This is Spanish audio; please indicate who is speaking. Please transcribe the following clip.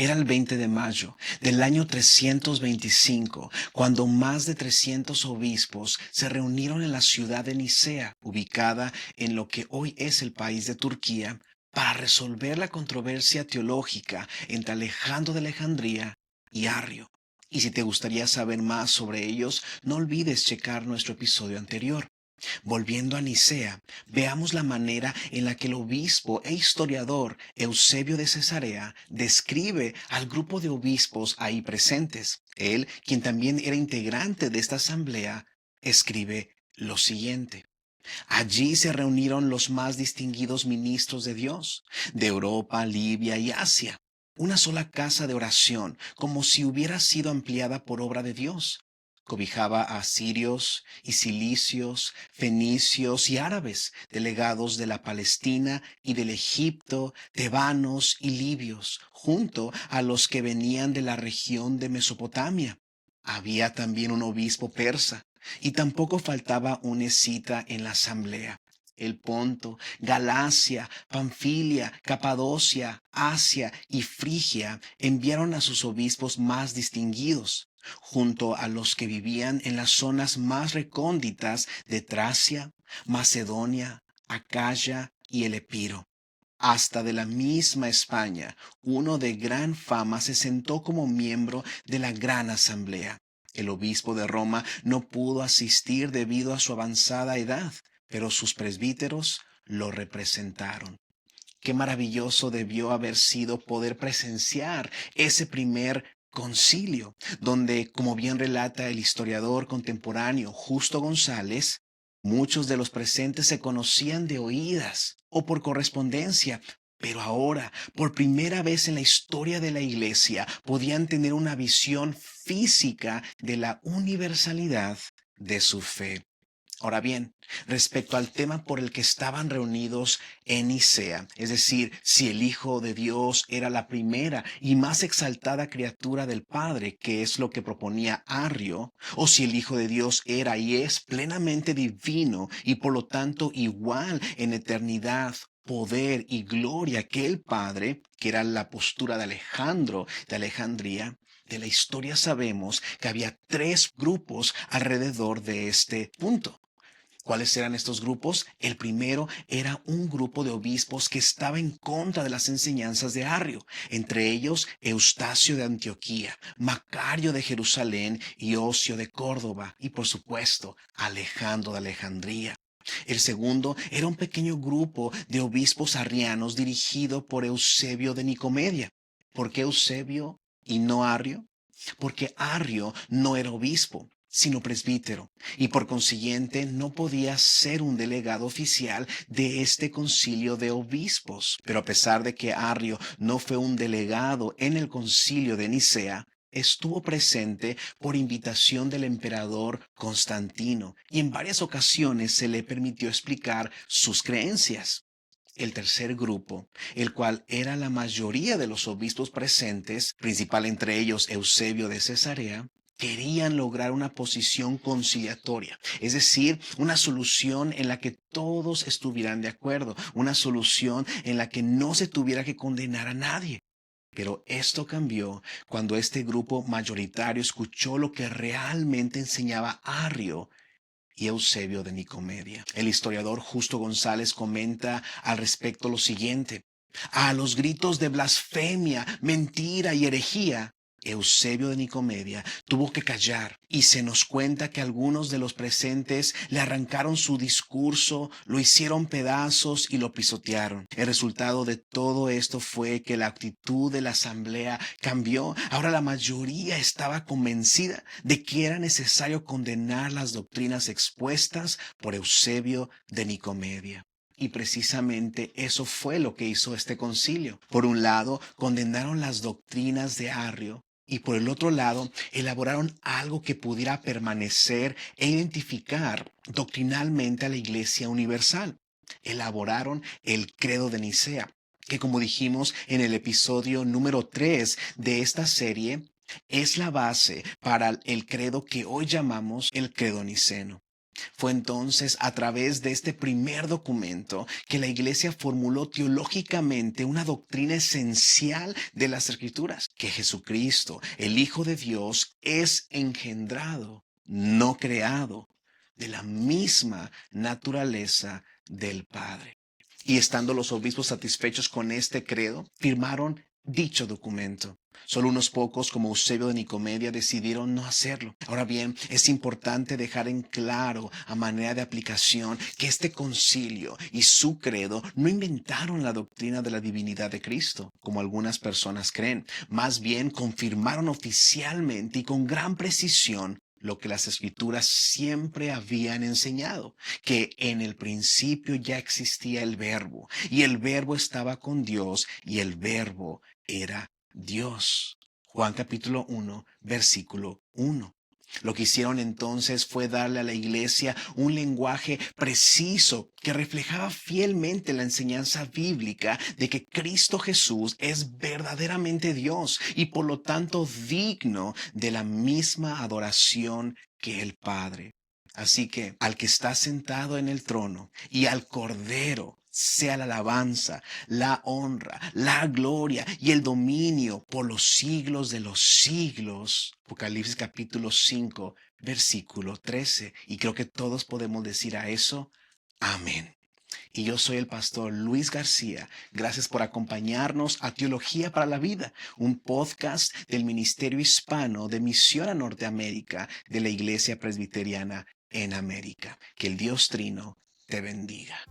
Speaker 1: Era el 20 de mayo del año 325, cuando más de 300 obispos se reunieron en la ciudad de Nicea, ubicada en lo que hoy es el país de Turquía, para resolver la controversia teológica entre Alejandro de Alejandría y Arrio. Y si te gustaría saber más sobre ellos, no olvides checar nuestro episodio anterior. Volviendo a Nicea, veamos la manera en la que el obispo e historiador Eusebio de Cesarea describe al grupo de obispos ahí presentes. Él, quien también era integrante de esta asamblea, escribe lo siguiente. Allí se reunieron los más distinguidos ministros de Dios, de Europa, Libia y Asia. Una sola casa de oración, como si hubiera sido ampliada por obra de Dios. Cobijaba a sirios y cilicios, fenicios y árabes, delegados de la Palestina y del Egipto, tebanos y libios, junto a los que venían de la región de Mesopotamia. Había también un obispo persa, y tampoco faltaba un escita en la asamblea. El Ponto, Galacia, Panfilia, Capadocia, Asia y Frigia enviaron a sus obispos más distinguidos, junto a los que vivían en las zonas más recónditas de Tracia, Macedonia, Acaya y el Epiro. Hasta de la misma España, uno de gran fama se sentó como miembro de la gran asamblea. El obispo de Roma no pudo asistir debido a su avanzada edad, pero sus presbíteros lo representaron. Qué maravilloso debió haber sido poder presenciar ese primer concilio, donde, como bien relata el historiador contemporáneo Justo González, muchos de los presentes se conocían de oídas o por correspondencia, pero ahora, por primera vez en la historia de la Iglesia, podían tener una visión física de la universalidad de su fe. Ahora bien, respecto al tema por el que estaban reunidos en Nicea, es decir, si el Hijo de Dios era la primera y más exaltada criatura del Padre, que es lo que proponía Arrio, o si el Hijo de Dios era y es plenamente divino y por lo tanto igual en eternidad, poder y gloria que el Padre, que era la postura de Alejandro de Alejandría. De la historia sabemos que había tres grupos alrededor de este punto. ¿Cuáles eran estos grupos? El primero era un grupo de obispos que estaba en contra de las enseñanzas de Arrio, entre ellos Eustacio de Antioquía, Macario de Jerusalén y Ocio de Córdoba y por supuesto Alejandro de Alejandría. El segundo era un pequeño grupo de obispos arrianos dirigido por Eusebio de Nicomedia. ¿Por qué Eusebio y no Arrio? Porque Arrio no era obispo, sino presbítero, y por consiguiente no podía ser un delegado oficial de este concilio de obispos. Pero a pesar de que Arrio no fue un delegado en el concilio de Nicea, estuvo presente por invitación del emperador Constantino, y en varias ocasiones se le permitió explicar sus creencias. El tercer grupo, el cual era la mayoría de los obispos presentes, principal entre ellos Eusebio de Cesarea, querían lograr una posición conciliatoria, es decir, una solución en la que todos estuvieran de acuerdo, una solución en la que no se tuviera que condenar a nadie. Pero esto cambió cuando este grupo mayoritario escuchó lo que realmente enseñaba Arrio y Eusebio de Nicomedia. El historiador Justo González comenta al respecto lo siguiente. A los gritos de blasfemia, mentira y herejía, Eusebio de Nicomedia tuvo que callar y se nos cuenta que algunos de los presentes le arrancaron su discurso, lo hicieron pedazos y lo pisotearon. El resultado de todo esto fue que la actitud de la asamblea cambió. Ahora la mayoría estaba convencida de que era necesario condenar las doctrinas expuestas por Eusebio de Nicomedia. Y precisamente eso fue lo que hizo este concilio. Por un lado, condenaron las doctrinas de Arrio y por el otro lado, elaboraron algo que pudiera permanecer e identificar doctrinalmente a la Iglesia Universal. Elaboraron el Credo de Nicea, que como dijimos en el episodio número 3 de esta serie, es la base para el credo que hoy llamamos el Credo Niceno. Fue entonces a través de este primer documento que la iglesia formuló teológicamente una doctrina esencial de las Escrituras, que Jesucristo, el Hijo de Dios, es engendrado, no creado, de la misma naturaleza del Padre. Y estando los obispos satisfechos con este credo, firmaron dicho documento. Solo unos pocos, como Eusebio de Nicomedia, decidieron no hacerlo. Ahora bien, es importante dejar en claro, a manera de aplicación, que este concilio y su credo no inventaron la doctrina de la divinidad de Cristo, como algunas personas creen. Más bien, confirmaron oficialmente y con gran precisión lo que las Escrituras siempre habían enseñado, que en el principio ya existía el Verbo, y el Verbo estaba con Dios, y el Verbo era Dios. Juan capítulo 1, versículo 1. Lo que hicieron entonces fue darle a la iglesia un lenguaje preciso que reflejaba fielmente la enseñanza bíblica de que Cristo Jesús es verdaderamente Dios y por lo tanto digno de la misma adoración que el Padre. Así que al que está sentado en el trono y al Cordero sea la alabanza, la honra, la gloria y el dominio por los siglos de los siglos. Apocalipsis capítulo 5, versículo 13. Y creo que todos podemos decir a eso, amén. Y yo soy el pastor Luis García. Gracias por acompañarnos a Teología para la Vida, un podcast del Ministerio Hispano de Misión a Norteamérica de la Iglesia Presbiteriana en América. Que el Dios Trino te bendiga.